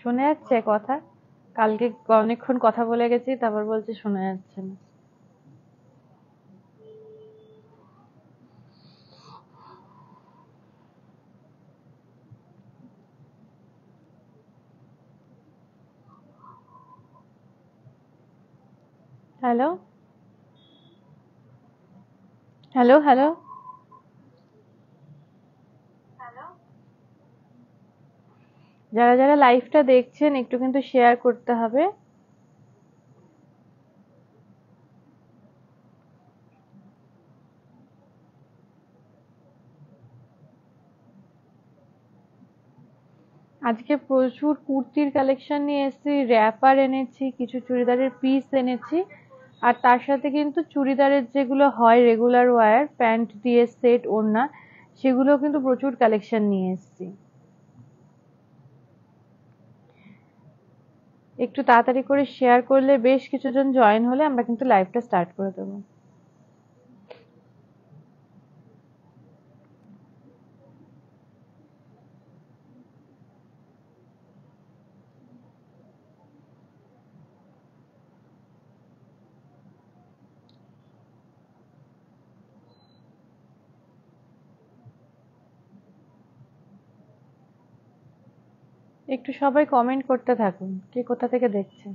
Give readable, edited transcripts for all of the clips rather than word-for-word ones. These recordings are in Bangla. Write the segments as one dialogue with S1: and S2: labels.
S1: শুনে যাচ্ছে কথা? কালকে অনেকক্ষণ কথা বলে গেছি, তারপর বলছে শোনা যাচ্ছে না। হ্যালো হ্যালো হ্যালো, যারা যারা লাইভটা দেখছেন একটু কিন্তু শেয়ার করতে হবে। আজকে প্রচুর কুর্তির কালেকশন নিয়ে এসেছি, র্যাপার এনেছি, কিছু চুড়িদারের পিস এনেছি, আর তার সাথে কিন্তু চুড়িদারের যেগুলো হয় রেগুলার ওয়্যার, প্যান্ট দিয়ে সেট ওড়না, সেগুলো কিন্তু প্রচুর কালেকশন নিয়ে এসেছি। একটু তাড়াতাড়ি করে শেয়ার করলে, বেশ কিছুজন জয়েন হলে আমরা কিন্তু লাইভটা স্টার্ট করে দেবো। একটু সবাই কমেন্ট করতে থাকুন কে কোথা থেকে দেখছেন।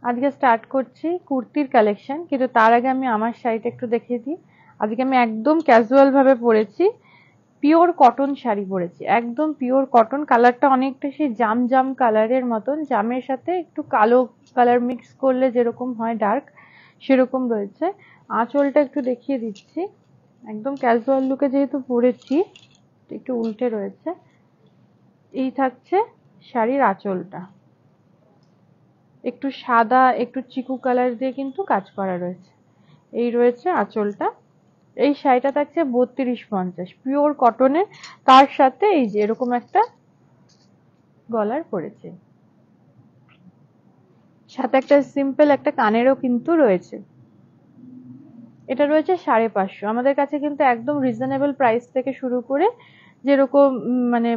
S1: আজকে স্টার্ট করছি কুর্তির কালেকশন, কিন্তু তার আগে আমি আমার শাড়িটা একটু দেখিয়ে দিই। আজকে আমি একদম ক্যাজুয়াল ভাবে পরেছি, পিওর কটন শাড়ি পরেছি, একদম পিওর কটন। কালারটা অনেকটা সেই জাম জাম কালারের মতন, জামের সাথে একটু কালো কালার মিক্স করলে যেরকম হয় ডার্ক, সেরকম রয়েছে। আঁচলটা একটু দেখিয়ে দিচ্ছি, একদম ক্যাজুয়াল লুকে যেহেতু পরেছি, একটু উল্টে রয়েছে। এই থাকছে শাড়ির আঁচলটা, একটু সাদা একটু চিকু কালার দিয়ে কিন্তু কাজ করা রয়েছে। এই রয়েছে আঁচলটা। এই শাড়িটা থাকছে 32-50 পিওর কটনের, তার সাথে এই যে এরকম একটা গলার পড়েছে, সাথে একটা সিম্পল একটা কানেরও কিন্তু রয়েছে। এটা রয়েছে 550। আমাদের কাছে কিন্তু একদম রিজনেবল প্রাইস থেকে শুরু করে যেরকম মানে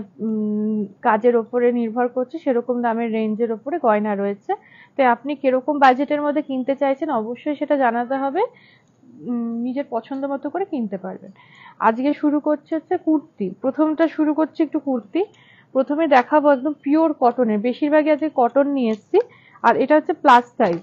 S1: কাজের ওপরে নির্ভর করছে সেরকম দামের রেঞ্জের ওপরে গয়না রয়েছে। তাই আপনি কিরকম বাজেটের মধ্যে কিনতে চাইছেন অবশ্যই সেটা জানাতে হবে, নিজের পছন্দ মতো করে কিনতে পারবেন। আজকে শুরু করছে হচ্ছে কুর্তি, প্রথমটা শুরু করছি একটু কুর্তি। প্রথমে দেখাবো একদম পিওর কটনের, বেশিরভাগই আজকে কটন নিয়ে এসেছি। আর এটা হচ্ছে প্লাস সাইজ,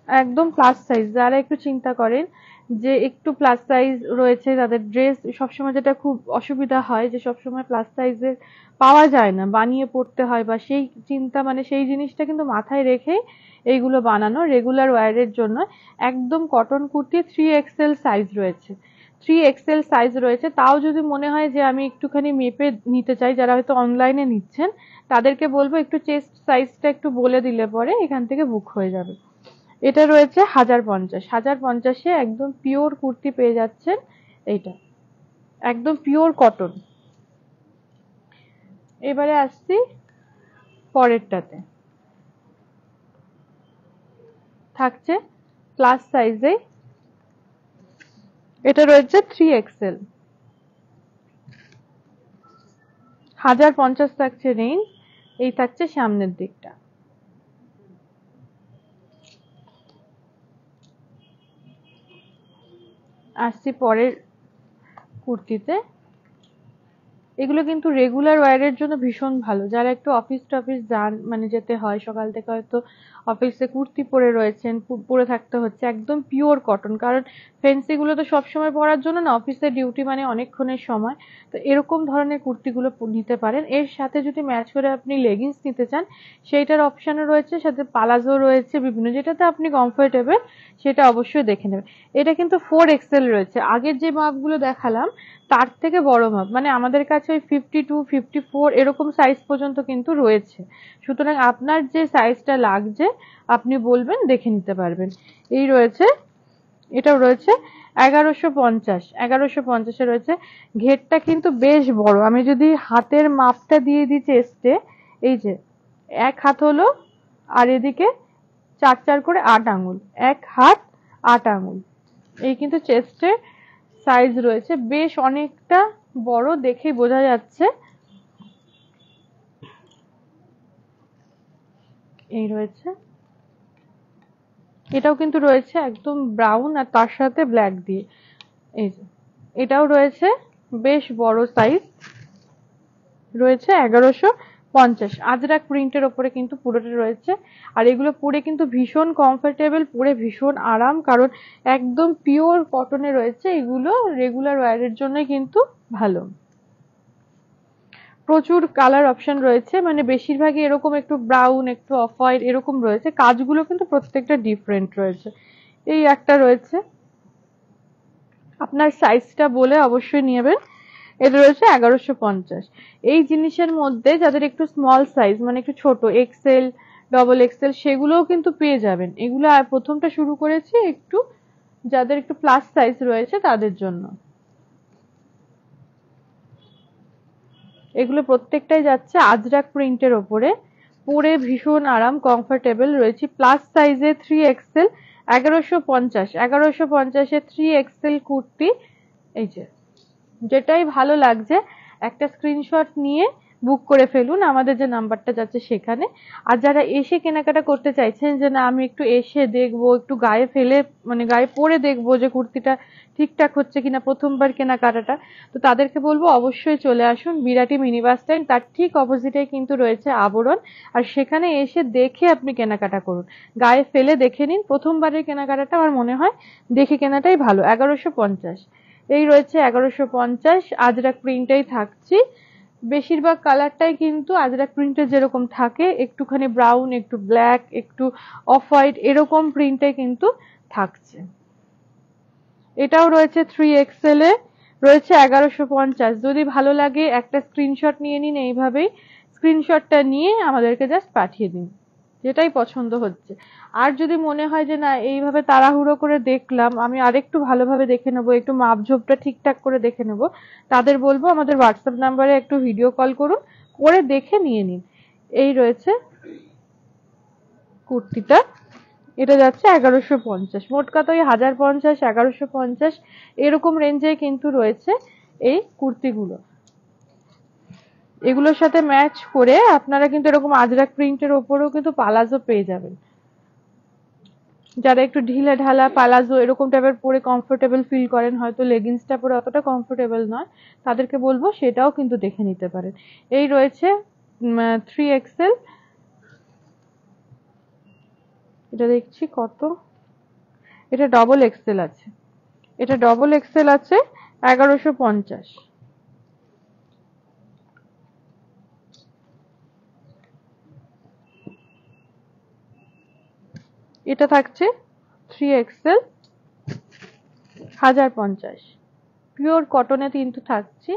S1: একদম প্লাস সাইজ। যারা একটু চিন্তা করেন যে একটু প্লাস সাইজ রয়েছে, তাদের ড্রেস সবসময় যেটা খুব অসুবিধা হয় যে সবসময় প্লাস সাইজের পাওয়া যায় না, বানিয়ে পড়তে হয়, বা সেই চিন্তা মানে সেই জিনিসটা কিন্তু মাথায় রেখে এইগুলো বানানো রেগুলার ওয়্যারের জন্য। একদম কটন কুর্তি 3XL সাইজ রয়েছে, 3XL সাইজ রয়েছে। তাও যদি মনে হয় যে আমি একটুখানি মেপে নিতে চাই, যারা হয়তো অনলাইনে নিচ্ছেন তাদেরকে বলবো একটু চেস্ট সাইজটা একটু বলে দিলে পরে এখান থেকে বুক হয়ে যাবে। এটা রয়েছে 1050, 1050-এ একদম পিওর কুর্তি পেয়ে যাচ্ছেন। এইটা একদম পিওর কটন। এবারে আসছি পরেরটাতে, থাকছে প্লাস সাইজে, এটা রয়েছে 3XL, 1050 থাকছে রেঞ্জ। এই থাকছে সামনের দিকটা। আসছি পরের কুর্তিতে। এগুলো কিন্তু রেগুলার ওয়্যারের জন্য ভীষণ ভালো, যারা একটু অফিস টফিস যান, মানে যেতে হয় সকাল থেকে, হয়তো অফিসে কুর্তি পরে রয়েছেন, পরে থাকতে হচ্ছে, একদম পিওর কটন। কারণ ফেন্সি গুলো তো সবসময় পরার জন্য না, অফিসে ডিউটি মানে অনেকক্ষণের সময়, তো এরকম ধরনের কুর্তিগুলো নিতে পারেন। এর সাথে যদি ম্যাচ করে আপনি লেগিংস নিতে চান সেইটার অপশানও রয়েছে, সাথে পালাজো রয়েছে বিভিন্ন, যেটাতে আপনি কমফোর্টেবল সেটা অবশ্যই দেখে নেবেন। এটা কিন্তু 4XL রয়েছে, আগের যে মাপগুলো দেখালাম তার থেকে বড় মাপ, মানে আমাদের কাছে ওই 52, 54 এরকম সাইজ পর্যন্ত কিন্তু রয়েছে। সুতরাং আপনার যে সাইজটা লাগছে আপনি বলবেন, দেখে নিতে পারবেন। এই রয়েছে, এটাও রয়েছে 1150, 1150-এ রয়েছে। ঘেরটা কিন্তু বেশ বড়, আমি যদি হাতের মাপটা দিয়ে দিই চেস্টে, এই যে এক হাত হলো, আর এদিকে 4 4 করে 8 আঙুল, এক হাত 8 আঙুল, এই কিন্তু চেস্টের সাইজ রয়েছে, বেশ অনেকটা বড়, দেখেই বোঝা যাচ্ছে। এই রয়েছে, এটাও কিন্তু রয়েছে একদম ব্রাউন আর তার সাথে ব্ল্যাক দিয়ে। এই যে এটাও রয়েছে বেশ বড় সাইজ, রয়েছে 1150। আজরাক প্রিন্টের ওপরে কিন্তু পুরোটা রয়েছে। আর এগুলো পরে কিন্তু ভীষণ কমফোর্টেবল, পরে ভীষণ আরাম, কারণ একদম পিওর কটনে রয়েছে। এগুলো রেগুলার ওয়্যারের জন্য কিন্তু ভালো। প্রচুর কালার অপশন রয়েছে, মানে বেশিরভাগই এরকম একটু ব্রাউন, একটু অফ হোয়াইট এরকম রয়েছে। কাজগুলো কিন্তু প্রত্যেকটা ডিফারেন্ট রয়েছে। এই একটা রয়েছে, আপনার সাইজটা বলে অবশ্যই নেবেন। এটা রয়েছে 1150। এই জিনিসের মধ্যে যাদের একটু স্মল সাইজ, মানে একটু ছোট, এক্সেল, ডবল এক্সেল, সেগুলোও কিন্তু পেয়ে যাবেন। এগুলো প্রথমটা শুরু করেছি একটু যাদের একটু প্লাস সাইজ রয়েছে তাদের জন্য। এগুলো প্রত্যেকটাই যাচ্ছে আজরাক প্রিন্টের ওপরে, পরে ভীষণ আরাম, কমফোর্টেবল রয়েছে। প্লাস সাইজে 3XL 1150, 1150-এ 3XL কুর্তি। এই যে যেটাই ভালো লাগছে একটা স্ক্রিনশট নিয়ে বুক করে ফেলুন আমাদের যে নাম্বারটা যাচ্ছে সেখানে। আর যারা এসে কেনাকাটা করতে চাইছেন যে না আমি একটু এসে দেখবো, একটু গায়ে ফেলে মানে গায়ে পরে দেখবো যে কুর্তিটা ঠিকঠাক হচ্ছে কিনা, প্রথমবার কেনাকাটাটা, তো তাদেরকে বলবো অবশ্যই চলে আসুন বিরাটি মিনি বাস স্ট্যান্ড, তার ঠিক অপোজিটে কিন্তু রয়েছে আবরণ। আর সেখানে এসে দেখে আপনি কেনাকাটা করুন, গায়ে ফেলে দেখে নিন। প্রথমবারের কেনাকাটাটা আমার মনে হয় দেখে কেনাটাই ভালো। 1150, এই রয়েছে 1150। আজরাক প্রিন্টেই থাকছি, বেশিরভাগ কালারটাই কিন্তু আজরাক প্রিন্টের যেরকম থাকে, একটুখানি ব্রাউন, একটু ব্ল্যাক, একটু অফ হোয়াইট এরকম প্রিন্টে কিন্তু থাকছে। এটাও রয়েছে 3XL এ, রয়েছে 1150। যদি ভালো লাগে একটা স্ক্রিনশট নিয়ে নিন, এইভাবেই স্ক্রিনশটটা নিয়ে আমাদেরকে জাস্ট পাঠিয়ে দিন যেটাই পছন্দ হচ্ছে। আর যদি মনে হয় যে না এইভাবে তাড়াহুড়ো করে দেখলাম, আমি আরেকটু ভালোভাবে দেখে নেবো, একটু মাপঝোপটা ঠিকঠাক করে দেখে নেবো, তাদের বলবো আমাদের হোয়াটসঅ্যাপ নাম্বারে একটু ভিডিও কল করুন, করে দেখে নিয়ে নিন। এই রয়েছে কুর্তিটা, এটা যাচ্ছে 1150। মোট কথা ওই 1050, 1150 এরকম রেঞ্জে কিন্তু রয়েছে এই কুর্তিগুলো। এগুলোর সাথে ম্যাচ করে আপনারা কিন্তু এরকম আজরাক প্রিন্টের ওপরেও কিন্তু পালাজো পেয়ে যাবেন। যারা একটু ঢিলে ঢালা পালাজো এরকম টাইপের পরে কমফোর্টেবল ফিল করেন, হয়তো লেগিংসটা পরে অতটা কমফোর্টেবল নয়, তাদেরকে বলবো সেটাও কিন্তু দেখে নিতে পারেন। এই রয়েছে 3XL, এটা দেখছি কত, এটা ডবল এক্সেল আছে, এটা ডবল এক্সেল আছে 1150। এটা থাকছে 3XL 1050। পিওর কটনে কিন্তু থাকছে।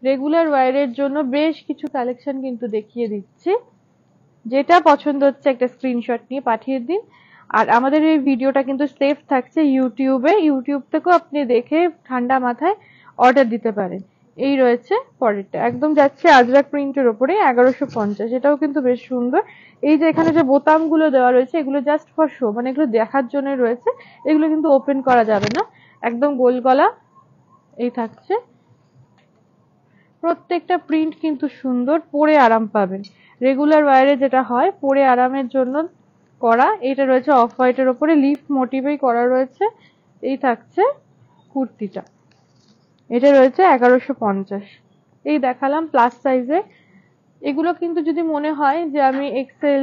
S1: রেগুলার ওয়্যারের জন্য বেশ কিছু কালেকশন কিন্তু দেখিয়ে দিচ্ছি, যেটা পছন্দ হচ্ছে একটা স্ক্রিনশট নিয়ে পাঠিয়ে দিন। আর আমাদের এই ভিডিওটা কিন্তু সেভ থাকছে ইউটিউবে, ইউটিউব থেকেও আপনি দেখে ঠান্ডা মাথায় অর্ডার দিতে পারেন। এই রয়েছে পরেরটা, একদম যাচ্ছে আজরাক প্রিন্টের ওপরে 1150। এটাও কিন্তু বেশ সুন্দর। এই যে এখানে যে বোতামগুলো দেওয়া রয়েছে এগুলো জাস্ট ফর শো, মানে এগুলো দেখার জন্য রয়েছে, এগুলো কিন্তু ওপেন করা যাবে না, একদম গোল গলা। এই থাকছে, প্রত্যেকটা প্রিন্ট কিন্তু সুন্দর, পরে আরাম পাবেন। রেগুলার ওয়্যারে যেটা হয় পরে আরামের জন্য করা। এটা রয়েছে অফ হোয়াইটের ওপরে লিফ মোটিভেই করা রয়েছে। এই থাকছে কুর্তিটা, এটা রয়েছে 1150। এই দেখালাম প্লাস সাইজে। এগুলো কিন্তু যদি মনে হয় যে আমি এক্সেল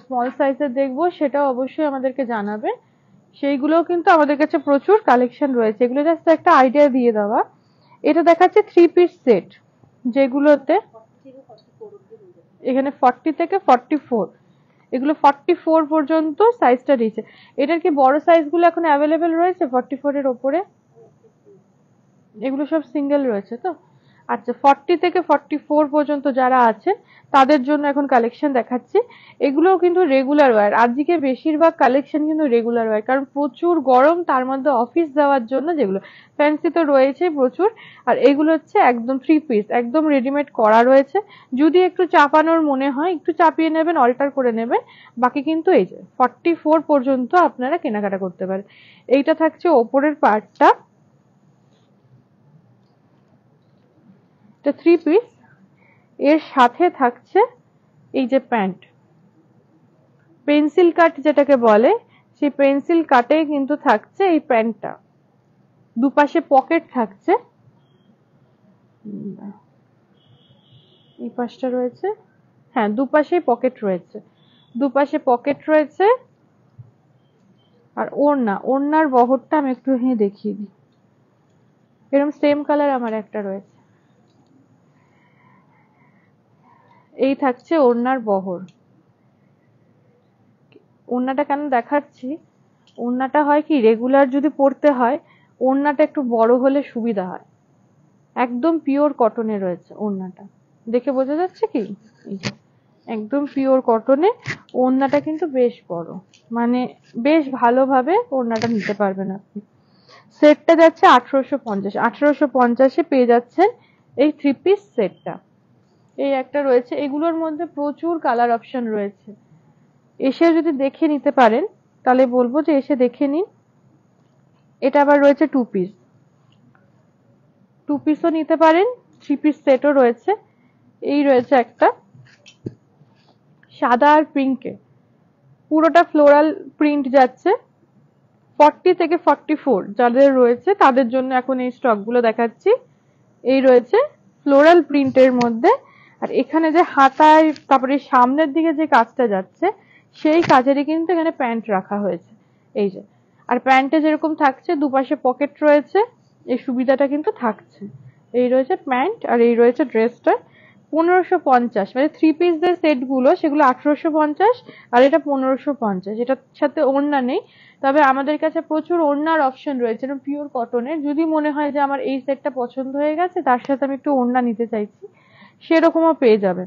S1: স্মল সাইজের দেখবো, সেটাও অবশ্যই আমাদেরকে জানাবে। সেইগুলোও কিন্তু আমাদের কাছে প্রচুর কালেকশন রয়েছে, এগুলো জাস্ট একটা আইডিয়া দিয়ে দেওয়া। এটা দেখাচ্ছে 3 পিস সেট, যেগুলোতে এখানে 40 থেকে 44, এগুলো 44 পর্যন্ত সাইজটা দিয়েছে। এটার কি বড় সাইজগুলো এখন অ্যাভেলেবেল রয়েছে 44 এর ওপরে? এগুলো সব সিঙ্গেল রয়েছে তো। আচ্ছা, 40 থেকে 44 পর্যন্ত যারা আছে তাদের জন্য এখন কালেকশন দেখাচ্ছি। এগুলোও কিন্তু রেগুলার ওয়্যার, আজকে বেশিরভাগ কালেকশন কিন্তু রেগুলার ওয়্যার, কারণ প্রচুর গরম, তার মধ্যে অফিস যাওয়ার জন্য যেগুলো ফ্যান্সি তো রয়েছে প্রচুর। আর এগুলো হচ্ছে একদম 3 পিস, একদম রেডিমেড করা রয়েছে। যদি একটু চাপানোর মনে হয় একটু চাপিয়ে নেবেন, অল্টার করে নেবেন, বাকি কিন্তু এই যে 44 পর্যন্ত আপনারা কেনাকাটা করতে পারেন। এইটা থাকছে ওপরের পার্টটা, এটা 3 পিস। এর সাথে থাকছে এই যে প্যান্ট, পেন্সিল কাট যেটাকে বলে, সেই পেন্সিল কাটে কিন্তু থাকছে এই প্যান্টটা। দুপাশে পকেট থাকছে, এই পাশটা রয়েছে, হ্যাঁ দুপাশেই পকেট রয়েছে, দুপাশে পকেট রয়েছে। আর ওড়নার বহরটা আমি একটু দেখিয়ে দিই, এরকম সেম কালার আমার একটা রয়েছে। এই থাকছে ওড়নার বহর। ওড়নাটা কেন দেখাচ্ছি, ওড়নাটা হয় কি রেগুলার যদি পরতে হয়, ওড়নাটা একটু বড় হলে সুবিধা হয়। একদম পিওর কটনে রয়েছে ওড়নাটা, দেখে বোঝা যাচ্ছে কি, একদম পিওর কটনে। ওড়নাটা কিন্তু বেশ বড়, মানে বেশ ভালোভাবে ওড়নাটা নিতে পারবেন আপনি। সেটটা যাচ্ছে 1850। 1850-এ পেয়ে যাচ্ছেন এই 3 পিস সেটটা। এই একটা রয়েছে, এগুলোর মধ্যে প্রচুর কালার অপশন রয়েছে, এসে যদি দেখে নিতে পারেন তাহলে বলবো যে এসে দেখে নিন। এটা আবার রয়েছে 2 পিস, 2 পিসও নিতে পারেন, 3 পিস সেটও রয়েছে। এই রয়েছে একটা সাদা আর পিঙ্কে, পুরোটা ফ্লোরাল প্রিন্ট যাচ্ছে। 40 থেকে 44 যাদের রয়েছে তাদের জন্য এখন এই স্টক গুলো দেখাচ্ছি। এই রয়েছে ফ্লোরাল প্রিন্টের মধ্যে। আর এখানে যে হাতায় তারপরে সামনের দিকে যে কাজটা যাচ্ছে, সেই কাজেরই কিন্তু এখানে প্যান্ট রাখা হয়েছে, এই যে। আর প্যান্টে যেরকম থাকছে দুপাশে পকেট রয়েছে, এই সুবিধাটা কিন্তু থাকছে। এই রয়েছে প্যান্ট আর এই রয়েছে ড্রেসটা। 1550, মানে 3 পিস যে সেট গুলো সেগুলো 1850, আর এটা 1550। এটার সাথে ওড়না নেই, তবে আমাদের কাছে প্রচুর ওড়নার অপশন রয়েছে পিওর কটনের। যদি মনে হয় যে আমার এই সেটটা পছন্দ হয়ে গেছে, তার সাথে আমি একটু ওড়না নিতে চাইছি, সেরকমও পেয়ে যাবে।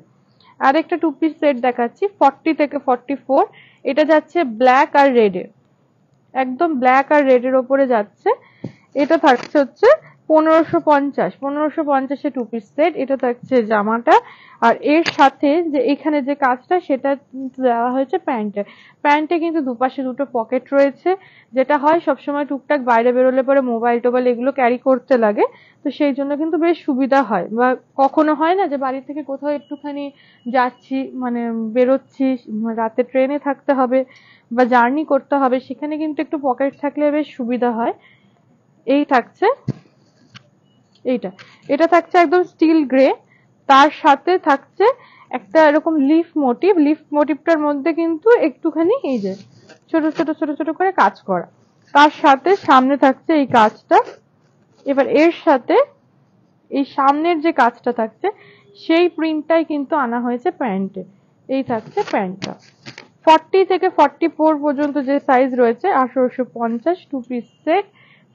S1: আর একটা 2 পিস সেট দেখাচ্ছি 40 থেকে 44। এটা যাচ্ছে ব্ল্যাক আর রেডে, একদম ব্ল্যাক আর রেডের ওপরে যাচ্ছে। এটা থাকছে হচ্ছে 1550। 1550-এ 2 পিস সেট। এটা থাকছে জামাটা, আর এর সাথে যে এখানে যে কাজটা সেটা দেওয়া হয়েছে প্যান্টে। প্যান্টে কিন্তু দুপাশে দুটো পকেট রয়েছে, যেটা হয় সবসময় টুকটাক বাইরে বেরোলে পরে মোবাইল টোবাইল এগুলো ক্যারি করতে লাগে, তো সেই জন্য কিন্তু বেশ সুবিধা হয়। বা কখনো হয় না যে বাড়ি থেকে কোথাও একটুখানি যাচ্ছি, মানে বেরোচ্ছি, রাতে ট্রেনে থাকতে হবে বা জার্নি করতে হবে, সেখানে কিন্তু একটু পকেট থাকলে বেশ সুবিধা হয়। এই থাকছে এইটা, এটা থাকছে একদম স্টিল গ্রে, তার সাথে থাকছে একটা এরকম লিফ মোটিভ। লিফ মোটিভটার মধ্যে কিন্তু একটুখানি এই যে ছোট ছোট ছোট ছোট করে কাজ করা, তার সাথে সামনে থাকছে এই কাজটা। এবার এর সাথে এই সামনের যে কাজটা থাকছে সেই প্রিন্টটাই কিন্তু আনা হয়েছে প্যান্টে। এই থাকছে প্যান্টটা। 40 থেকে 44 পর্যন্ত যে সাইজ রয়েছে 1850, 2 পিস সেট।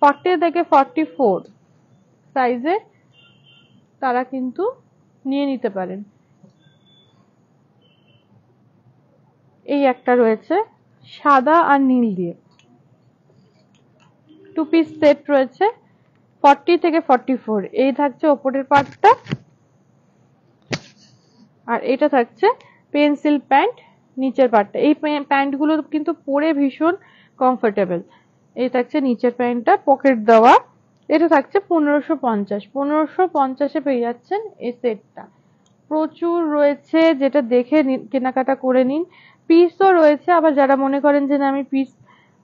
S1: 40 থেকে 44 সাইজে তারা কিন্তু নিয়ে নিতে পারেন। এই একটা রয়েছে সাদা আর নীল দিয়ে, 2 পিস সেট রয়েছে 40 থেকে 44। এই থাকছে ওপরের পার্টটা, আর এটা থাকছে পেন্সিল প্যান্ট নিচের পার্টটা। এই প্যান্ট গুলো কিন্তু পরে ভীষণ কমফোর্টেবল। এই থাকছে নিচের প্যান্টটা পকেট দেওয়া। এটা থাকছে 1550। 1550-এ পেয়ে যাচ্ছেন এই সেটটা। প্রচুর রয়েছে, যেটা দেখে কেনাকাটা করে নিন। পিসও রয়েছে, আবার যারা মনে করেন যে না আমি পিস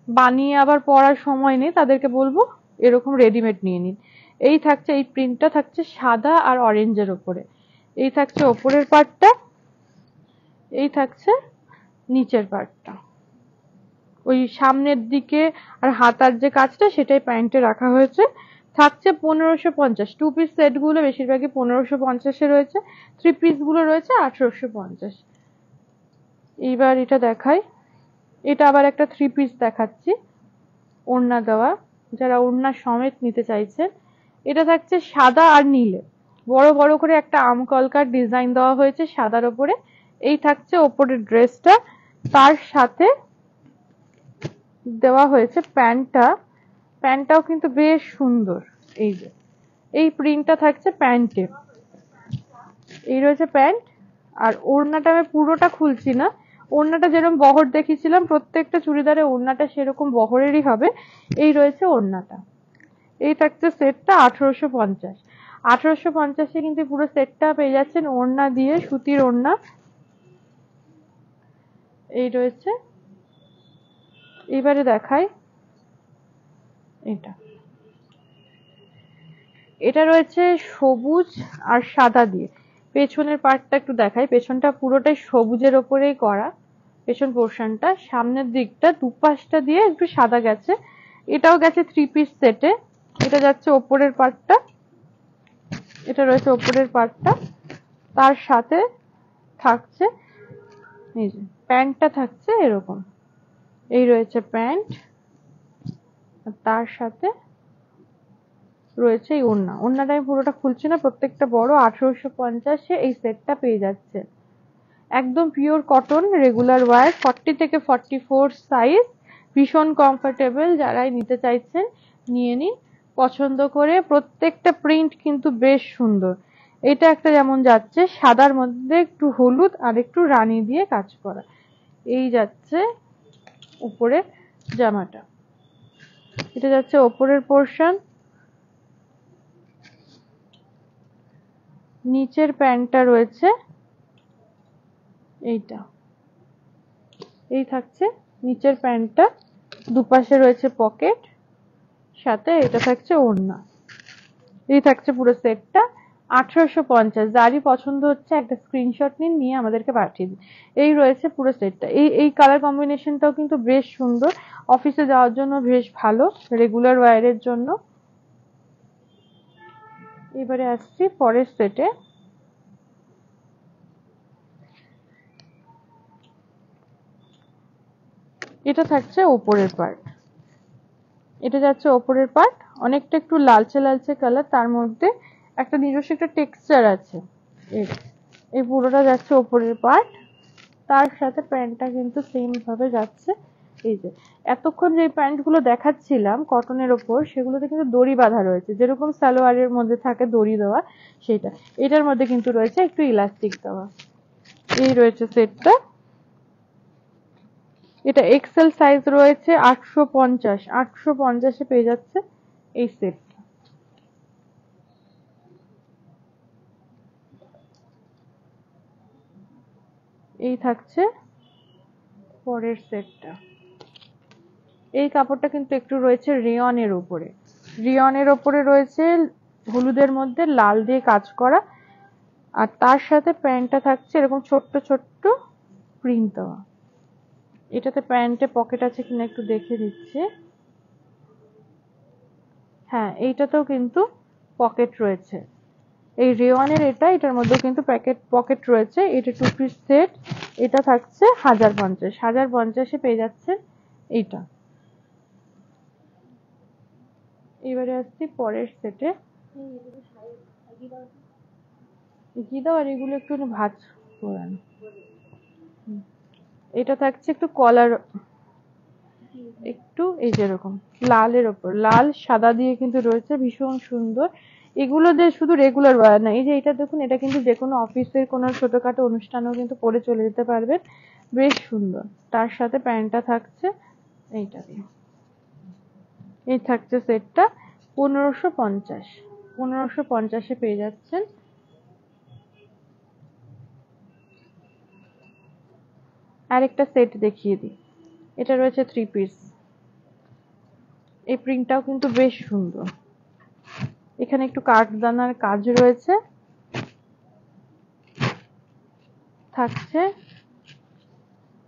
S1: বানিয়ে আবার পরার সময় নেই, তাদেরকে বলবো এরকম রেডিমেড নিয়ে নিন। এই থাকছে, এই প্রিন্টটা থাকছে সাদা আর অরেঞ্জের ওপরে। এই থাকছে ওপরের পার্টটা, এই থাকছে নিচের পার্টটা। ওই সামনের দিকে আর হাতার যে কাজটা সেটাই প্যান্টে রাখা হয়েছে। থাকছে 1550। 2 পিস সেট গুলো বেশিরভাগই 1550-এ রয়েছে, 3 পিস গুলো রয়েছে 1850। এইবার এটা দেখাই, এটা আবার একটা 3 পিস দেখাচ্ছি ওড়না দেওয়া, যারা ওড়না সমেত নিতে চাইছে। এটা থাকছে সাদা আর নীলে, বড় বড় করে একটা আম কলকার ডিজাইন দেওয়া হয়েছে সাদার ওপরে। এই থাকছে ওপরের ড্রেসটা, তার সাথে দেওয়া হয়েছে প্যান্টটা। প্যান্টটাও কিন্তু বেশ সুন্দর, এই যে এই প্রিন্টটা থাকছে প্যান্টে। এই রয়েছে প্যান্ট। আর ওড়নাটা আমি পুরোটা খুলছি না, ওড়নাটা যেরকম বহর দেখিয়েছিলাম প্রত্যেকটা চুড়িদারে ওড়নাটা সেরকম বহরেরই হবে। এই রয়েছে ওড়নাটা। এই থাকছে সেটটা 1850। 1850 কিন্তু পুরো সেটটা পেয়ে যাচ্ছেন ওড়না দিয়ে, সুতির ওড়না এই রয়েছে। এবারে দেখাই এটা, এটা রয়েছে সবুজ আর সাদা দিয়ে। পেছনের পার্টটা একটু দেখাই, পেছনটা পুরোটাই সবুজের ওপরেই করা পেছন পোর্শনটা, সামনের দিকটা দুপাশটা দিয়ে একটু সাদা গেছে। এটাও গেছে 3 পিস সেটে। এটা যাচ্ছে ওপরের পার্টটা, এটা রয়েছে ওপরের পার্টটা, তার সাথে থাকছে এই যে প্যান্টটা থাকছে এরকম, এই রয়েছে প্যান্ট, তার সাথে রয়েছে এই ওড়না। ওড়নাটা আমি পুরোটা খুলছি না, প্রত্যেকটা বড়। 1850 এই সেটটা পেয়ে যাচ্ছে, একদম পিওর কটন, রেগুলার ওয়ার, 40 থেকে 44 সাইজ, ভীষণ কমফোর্টেবল। যারাই নিতে চাইছেন নিয়ে নিন পছন্দ করে। প্রত্যেকটা প্রিন্ট কিন্তু বেশ সুন্দর। এটা একটা যেমন যাচ্ছে সাদার মধ্যে একটু হলুদ আর একটু রানী দিয়ে কাজ করা, এই যাচ্ছে উপরের জামাটা, এটা যাচ্ছে ওপরের পোর্শন। নিচের প্যান্টটা রয়েছে এইটা, এই থাকছে নিচের প্যান্টটা, দুপাশে রয়েছে পকেট, সাথে এটা থাকছে ওড়না, এই থাকছে পুরো সেটটা 1850। যারই পছন্দ হচ্ছে একটা স্ক্রিনশট নিন, নিয়ে আমাদেরকে পাঠিয়ে দিন। এই রয়েছে পুরো সেটটা। এই কালার কম্বিনেশনটাও কিন্তু বেশ সুন্দর, অফিসে যাওয়ার জন্য বেশ ভালো, রেগুলার ওয়্যারের জন্য। এবারে আসছি পরের সেটে। এটা থাকছে উপরের পার্ট, এটা যাচ্ছে ওপরের পার্ট, অনেকটা একটু লালচে লালচে কালার, তার মধ্যে একটা নিজস্ব একটা টেক্সচার আছে। এই পুরোটা যাচ্ছে ওপরের পার্ট, তার সাথে প্যান্টটা কিন্তু সেম ভাবে যাচ্ছে। এই যে এতক্ষণ যে প্যান্ট গুলো দেখাচ্ছিলাম কটনের ওপর, সেগুলোতে কিন্তু দড়ি বাঁধা রয়েছে, যেরকম সালোয়ারের মধ্যে থাকে দড়ি দেওয়া, সেটা এটার মধ্যে কিন্তু রয়েছে একটু ইলাস্টিক দেওয়া। এই রয়েছে সেটটা, এটা এক্সেল সাইজ রয়েছে 850, 850 পেয়ে যাচ্ছে এই সেট। এই থাকছে পরের সেটটা। এই কাপড়টা কিন্তু একটু রয়েছে রেয়নের উপরে, রেয়নের উপরে রয়েছে হলুদের মধ্যে লাল দিয়ে কাজ করা, আর তার সাথে প্যান্টটা থাকছে এরকম ছোট্ট ছোট্ট প্রিন্ট দেওয়া। এটাতে প্যান্টে পকেট আছে কিনা একটু দেখে দিচ্ছে, হ্যাঁ এইটাতেও কিন্তু পকেট রয়েছে। এই রেওয়ানের এটার মধ্যে কিন্তু পকেট রয়েছে। এটা 2 পিস সেট, এটা থাকছে 1050, 1050 পেয়ে যাচ্ছেন এইটা। এবারে আসছি পরের সেটে। ঘি দাও, আর এগুলো একটু ভাঁজ করান। এটা থাকছে একটু কলার, একটু এই যেরকম লালের ওপর লাল সাদা দিয়ে কিন্তু রয়েছে, ভীষণ সুন্দর। এগুলো যে শুধু রেগুলার ওয়্যার না, এই যে এটা দেখুন, এটা কিন্তু যে কোনো অফিসের কোনো ছোটখাটো অনুষ্ঠানেও কিন্তু পরে চলে যেতে পারবেন, বেশ সুন্দর। তার সাথে প্যান্টটা থাকছে এইটা দিয়ে। এই থাকছে সেটটা 1550, 1550 পেয়ে যাচ্ছেন। আরেকটা সেট দেখিয়ে দিই, এটা রয়েছে 3 পিস। এই প্রিন্টটাও কিন্তু বেশ সুন্দর, এখানে একটু কাঠদানার কাজ রয়েছে, থাকছে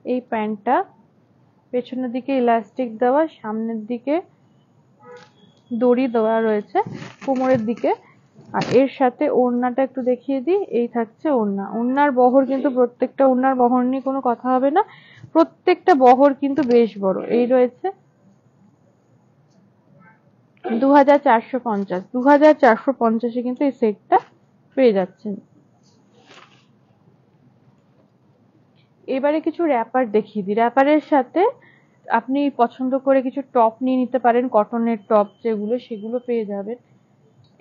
S1: এই প্যান্টটা, পেছনের দিকে ইলাস্টিক দেওয়া, সামনের দিকে দড়ি দেওয়া রয়েছে কোমরের দিকে, আর এর সাথে ওড়নাটা একটু দেখিয়ে দিই। এই থাকছে ওড়না, ওড়নার বহর কিন্তু প্রত্যেকটা, ওড়নার বহর নিয়ে কোনো কথা হবে না, প্রত্যেকটা বহর কিন্তু বেশ বড়। এই রয়েছে 2450, 2450 কিন্তু এই সেটটা পেয়ে যাচ্ছেন। এবারে কিছু র্যাপার দেখিয়ে দিই। র্যাপারের সাথে আপনি পছন্দ করে কিছু টপ নিয়ে নিতে পারেন, কটনের টপ যেগুলো, সেগুলো পেয়ে যাবেন।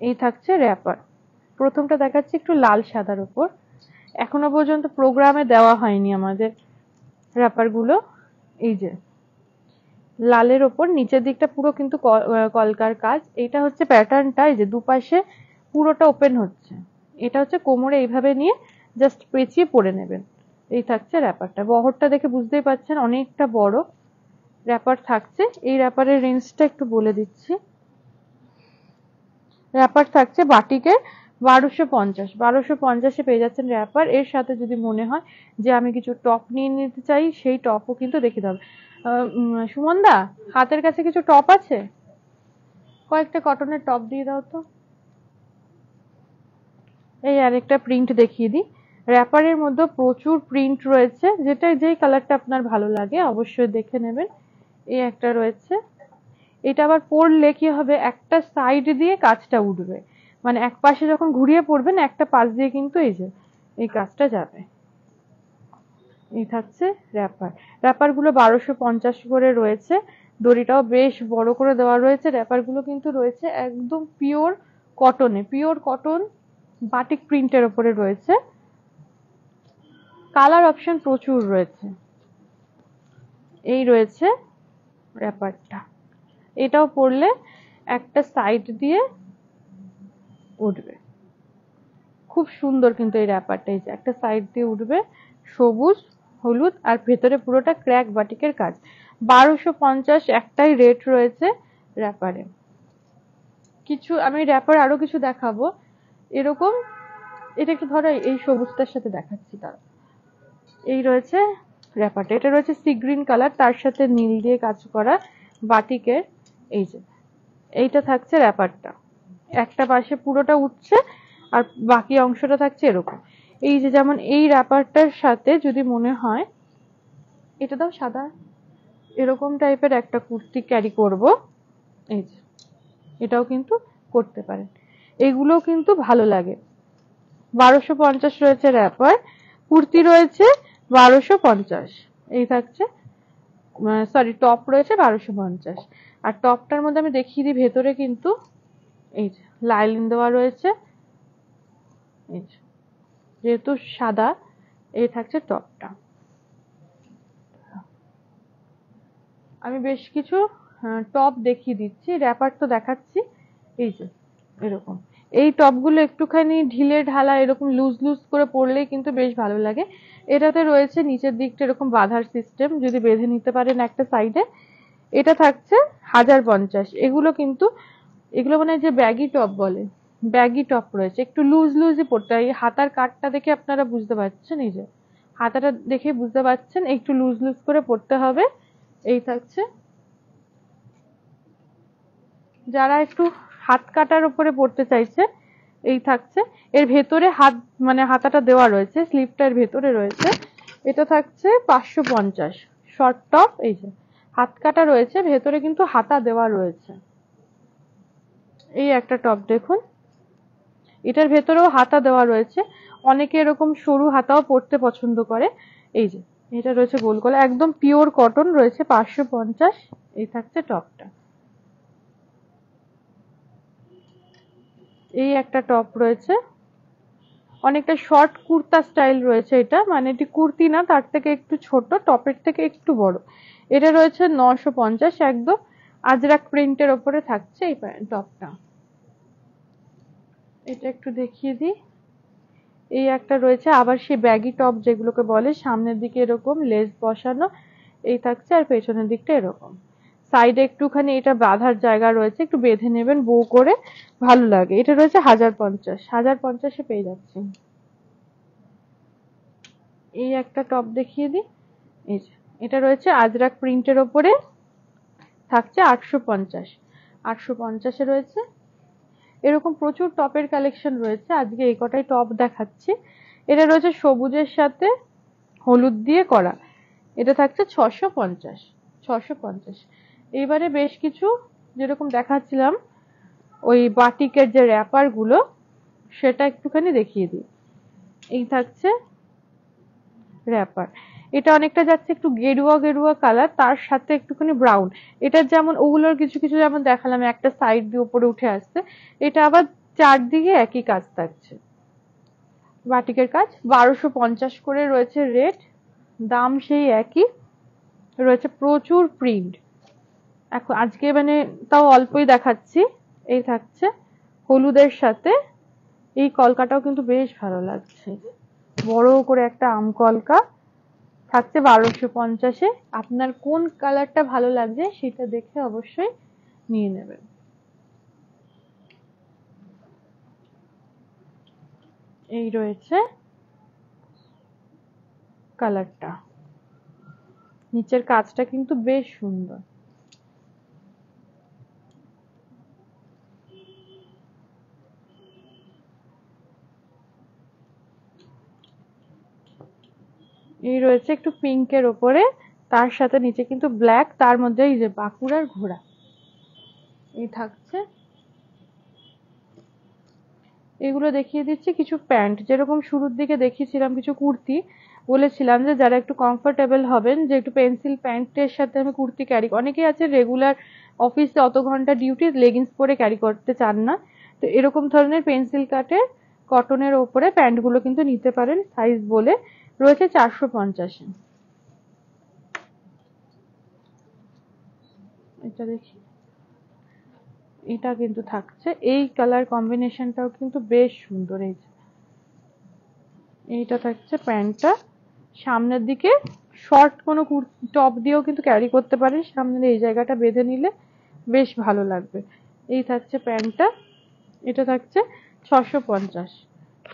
S1: এই থাকছে র্যাপার। প্রথমটা দেখাচ্ছি একটু লাল সাদার উপর, এখনো পর্যন্ত প্রোগ্রামে দেওয়া হয়নি আমাদের র্যাপার গুলো। এই যে লালের ওপর নিচের দিকটা পুরো কিন্তু কলকার কাজ। এটা হচ্ছে প্যাটার্নটা, এই যে দুপাশে পুরোটা ওপেন হচ্ছে। এটা হচ্ছে কোমরে এইভাবে নিয়ে জাস্ট পেঁচিয়ে পরে নেবেন। এই থাকছে র্যাপারটা। বহরটা দেখে বুঝতেই পাচ্ছেন অনেকটা বড় র্যাপার থাকছে। এই র্যাপারের রেঞ্জটা একটু বলে দিচ্ছি। র্যাপার থাকছে বাটিকের 1250, 1250-এ পেয়ে যাচ্ছেন র্যাপার। এর সাথে যদি মনে হয় যে আমি কিছু টপ নিয়ে নিতে চাই, সেই টপও কিন্তু দেখিয়ে দেবে। সুমন দা, হাতের কাছে কিছু টপ আছে? কয়েকটা কটনের টপ দিয়ে দাও তো। এই আরেকটা প্রিন্ট দেখিয়ে দিই। র্যাপারের মধ্যে প্রচুর প্রিন্ট রয়েছে, যেটা যেই কালারটা আপনার ভালো লাগে অবশ্যই দেখে নেবেন। এই একটা রয়েছে। এটা আবার পরলে কি হবে, একটা সাইড দিয়ে কাজটা উঠবে, মানে এক পাশে যখন ঘুরিয়ে পড়বেন একটা পাশ দিয়ে কিন্তু এই যে এই কাজটা যাবে। এই থাকছে র্যাপার। র্যাপার গুলো 1250 করে রয়েছে। দড়িটাও বেশ বড় করে দেওয়া রয়েছে। র্যাপার গুলো কিন্তু রয়েছে একদম পিওর কটনে, পিওর কটন বাটিক প্রিন্টের উপরে রয়েছে। কালার অপশন প্রচুর রয়েছে। এই রয়েছে র্যাপারটা। এটাও পরলে একটা সাইড দিয়ে উঠবে, খুব সুন্দর কিন্তু এই র্যাপারটা। এই যে একটা সাইড দিয়ে উঠবে, সবুজ হলুদ, আর ভেতরে পুরোটা ক্র্যাক বাটিকের কাজ। 1250 একটাই রেট রয়েছে র্যাপারে। কিছু আমি র্যাপার আরো কিছু দেখাবো এরকম। এটা একটু ধরো এই সবুজটার সাথে দেখাচ্ছি। তার এই রয়েছে র্যাপারটা। এটা রয়েছে সি গ্রিন কালার, তার সাথে নীল দিয়ে কাজ করা বাটিকের। এই যে এইটা থাকছে র্যাপারটা। একটা পাশে পুরোটা উঠছে আর বাকি অংশটা থাকছে এরকম। এই যে যেমন এই র্যাপারটার সাথে যদি মনে হয়, এটা দাও সাদা, এরকম টাইপের একটা কুর্তি ক্যারি করব, এই যে এটাও কিন্তু করতে পারেন। এগুলো কিন্তু ভালো লাগে। 1250 রয়েছে র্যাপার। কুর্তি রয়েছে 1250। এই থাকছে, সরি টপ রয়েছে 1250। আর টপটার মধ্যে আমি দেখিয়ে দিই, ভেতরে কিন্তু এই যে লাইলিন দেওয়া রয়েছে। এই যে যেহেতু সাদা, এই থাকছে টপটা। আমি বেশ কিছু টপ দেখিয়ে দিচ্ছি, র্যাপার তো দেখাচ্ছি। এই যে এরকম এই টপগুলো একটুখানি ঢিলে ঢালা এরকম লুজ লুজ করে পরলেই কিন্তু বেশ ভালো লাগে। এটাতে রয়েছে নিচের দিকটা এরকম বাঁধার সিস্টেম, যদি বেঁধে নিতে পারেন একটা সাইডে। এটা থাকছে 1050। এগুলো কিন্তু, এগুলো মানে যে ব্যাগি টপ বলে, ব্যাগি টপ রয়েছে, একটু লুজ লুজই পড়তে হয়। এই হাতার কাটটা দেখে আপনারা বুঝতে পারছেন, এই যে হাতাটা দেখে বুঝতে পারছেন একটু লুজ লুজ করে পড়তে হবে। এই থাকছে। যারা একটু হাত কাটার উপরে পড়তে চাইছে, এই থাকছে। এর ভেতরে হাত মানে হাতাটা দেওয়া রয়েছে, স্লিপটার ভেতরে রয়েছে। এটা থাকছে 550 শর্ট টপ। এই যে হাত কাটা রয়েছে, ভেতরে কিন্তু হাতা দেওয়া রয়েছে। এই একটা টপ দেখুন, এটার ভেতরেও হাতা দেওয়া রয়েছে। অনেকে এরকম সরু হাতাও পরতে পছন্দ করে। এই যে এটা রয়েছে গোল গলা, একদম পিওর কটন রয়েছে 550। এই থাকছে টপটা। এই একটা টপ রয়েছে, অনেকটা শর্ট কুর্তা স্টাইল রয়েছে। এটা মানে এটি কুর্তি না, তার থেকে একটু ছোট, টপের থেকে একটু বড়। এটা রয়েছে 950, একদম আজরাক প্রিন্টের ওপরে থাকছে এই টপটা। এটা একটু দেখিয়ে দিই। এই একটা রয়েছে আবার সেই ব্যাগি টপ যেগুলোকে বলে, সামনের দিকে এরকম লেস বসানো, এই থাকছে, আর পেছনের দিকটা এরকম। সাইডে একটুখানি এটা বাঁধার জায়গা রয়েছে, একটু বেঁধে নেবেন বউ করে, ভালো লাগে। এটা রয়েছে 1050, 1050-এ পেয়ে যাচ্ছি। এই একটা টপ দেখিয়ে দিই। এই যে এটা রয়েছে আজরাক প্রিন্টের ওপরে, থাকছে 850। 850-এ রয়েছে। এরকম প্রচুর টপের কালেকশন রয়েছে, আজকে এই কটাই টপ দেখাচ্ছি। এটা রয়েছে সবুজের সাথে হলুদ দিয়ে করা। এটা থাকছে 650, 650। এইবারে বেশ কিছু যেরকম দেখাচ্ছিলাম ওই বাটিকের যে র্যাপার গুলো, সেটা একটুখানি দেখিয়ে দিই। এই থাকছে র্যাপার। এটা অনেকটা যাচ্ছে একটু গেরুয়া গেরুয়া কালার, তার সাথে একটুখানি ব্রাউন। এটা যেমন ওগুলোর কিছু কিছু যেমন দেখালাম একটা সাইড দিয়ে উপরে উঠে আসছে, এটা আবার চারদিকে একই কাজ থাকছে, বাটিকের কাজ। 1250 করে রয়েছে রেট, দাম সেই একই রয়েছে। প্রচুর প্রিন্ট, এখন আজকে মানে তাও অল্পই দেখাচ্ছি। এই থাকছে হলুদের সাথে এই কলকাটাও কিন্তু বেশ ভালো লাগছে, বড় করে একটা আম কলকা থাকছে 1250-এ। আপনার কোন কালারটা ভালো লাগছে সেটা দেখে অবশ্যই নিয়ে নেবেন। এই রয়েছে কালারটা, নিচের কাজটা কিন্তু বেশ সুন্দর। এই রয়েছে একটু পিঙ্কের ওপরে, তার সাথে নিচে কিন্তু ব্ল্যাক, তার মধ্যে এই যে বাঁকুড়ার ঘোড়া এই থাকছে। এগুলো দেখিয়ে দিচ্ছি কিছু প্যান্ট, যেরকম শুরুর দিকে দেখিয়েছিলাম কিছু কুর্তি, বলেছিলাম যে যারা একটু কমফোর্টেবল হবেন, যে একটু পেন্সিল প্যান্টের সাথে আমি কুর্তি ক্যারি, অনেকেই আছে রেগুলার অফিসে অত ঘন্টা ডিউটি লেগিংস পরে ক্যারি করতে চান না, তো এরকম ধরনের পেন্সিল কাটের কটনের ওপরে প্যান্টগুলো কিন্তু নিতে পারেন। সাইজ বলে রয়েছে 450-এ। এটা দেখি, এটা কিন্তু থাকছে, এই কালার কম্বিনেশনটাও কিন্তু বেশ সুন্দর। এই যে এইটা থাকছে প্যান্টটা, সামনের দিকে শর্ট কোনো টপ দিয়েও কিন্তু ক্যারি করতে পারেন, সামনের এই জায়গাটা বেঁধে নিলে বেশ ভালো লাগবে। এই থাকছে প্যান্টটা, এটা থাকছে 650।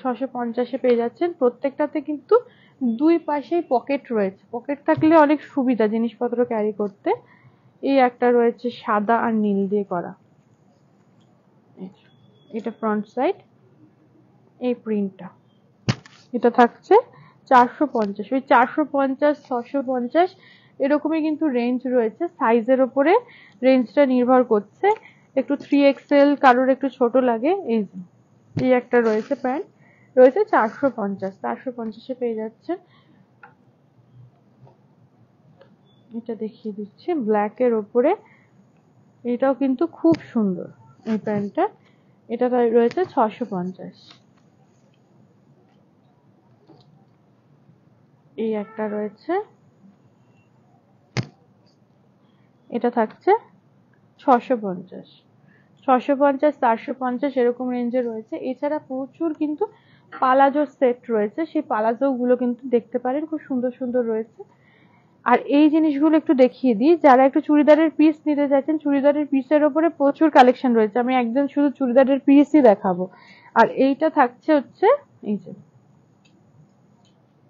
S1: 650-এ পেয়ে যাচ্ছেন। প্রত্যেকটাতে কিন্তু দুই পাশেই পকেট রয়েছে, পকেট থাকলে অনেক সুবিধা জিনিসপত্র ক্যারি করতে। এই একটা রয়েছে সাদা আর নীল দিয়ে করা, এটা ফ্রন্ট সাইড, এই প্রিন্টটা। এটা থাকছে 450। ওই 450, 650 এরকমই কিন্তু রেঞ্জ রয়েছে, সাইজের ওপরে রেঞ্জটা নির্ভর করছে। একটু 3XL কারোর একটু ছোট লাগে। এই একটা রয়েছে প্যান্ট, রয়েছে 450। 450-এ পেয়ে যাচ্ছে। এটা দেখিয়ে দিচ্ছি ব্ল্যাকের ওপরে, এটাও কিন্তু খুব সুন্দর এই প্যান্টটা, এটা রয়েছে 650। এই একটা রয়েছে, এটা থাকছে 650। 650, 450 এরকম রেঞ্জে রয়েছে। এছাড়া প্রচুর কিন্তু পালাজো সেট রয়েছে, সেই পালাজো গুলো কিন্তু দেখতে পারেন, খুব সুন্দর সুন্দর রয়েছে। আর এই জিনিসগুলো একটু দেখিয়ে দিই, যারা একটু চুড়িদারের পিস নিতে চাইছেন, চুড়িদারের পিসের ওপরে প্রচুর কালেকশন রয়েছে, আমি একদম শুধু চুড়িদারের পিসই দেখাবো। আর এইটা থাকছে হচ্ছে এই যে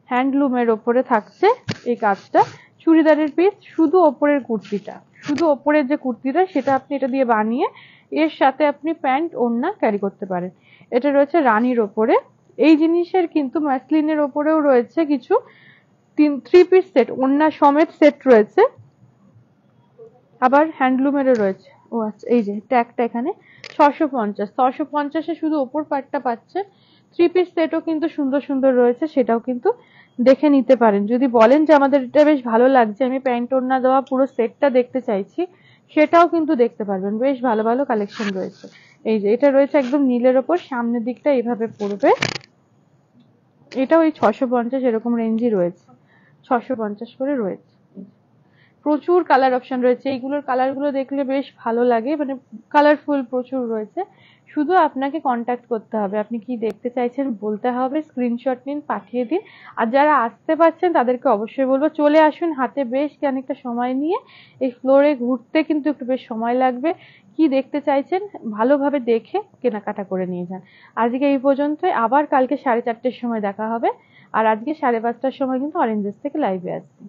S1: হ্যান্ডলুমের ওপরে থাকছে এই কাজটা, চুড়িদারের পিস, শুধু ওপরের কুর্তিটা, শুধু ওপরের যে কুর্তিটা সেটা আপনি এটা দিয়ে বানিয়ে এর সাথে আপনি প্যান্ট ওড়না ক্যারি করতে পারেন। এটা রয়েছে রানীর ওপরে। এই জিনিসের কিন্তু ম্যাসলিনের ওপরেও রয়েছে কিছু 3 পিস সেট, ওড়না সমেত সেট রয়েছে, আবার হ্যান্ডলুমেরও রয়েছে। ও আচ্ছা, এই যে ট্যাগটা এখানে 650। 650-এ শুধু ওপর পার্টটা পাচ্ছেন। 3 পিস সেটও কিন্তু সুন্দর সুন্দর রয়েছে, সেটাও কিন্তু দেখে নিতে পারেন। যদি বলেন যে আমাদের এটা বেশ ভালো লাগছে, আমি প্যান্ট ওড়না দেওয়া পুরো সেটটা দেখতে চাইছি, সেটাও কিন্তু দেখতে পারবেন, বেশ ভালো ভালো কালেকশন রয়েছে। এই যে এটা রয়েছে একদম নীলের ওপর, সামনের দিকটা এইভাবে পড়বে, এটা ওই 650 এরকম রেঞ্জই রয়েছে, 650 করে রয়েছে। প্রচুর কালার অপশন রয়েছে, এইগুলোর কালারগুলো দেখলে বেশ ভালো লাগে, মানে কালারফুল প্রচুর রয়েছে। শুধু আপনাকে কন্ট্যাক্ট করতে হবে, আপনি কি দেখতে চাইছেন বলতে হবে, স্ক্রিনশট নিন, পাঠিয়ে দিন। আর যারা আসতে পারছেন তাদেরকে অবশ্যই বলবো চলে আসুন, হাতে বেশ খানিকটা সময় নিয়ে। এই ফ্লোরে ঘুরতে কিন্তু একটু বেশ সময় লাগবে, কি দেখতে চাইছেন ভালোভাবে দেখে কেনাকাটা করে নিয়ে যান। আজকে এই পর্যন্তই, আবার কালকে 4:30-এর সময় দেখা হবে। আর আজকে 5:30টার সময় কিন্তু অরেঞ্জেস থেকে লাইভে আসছি।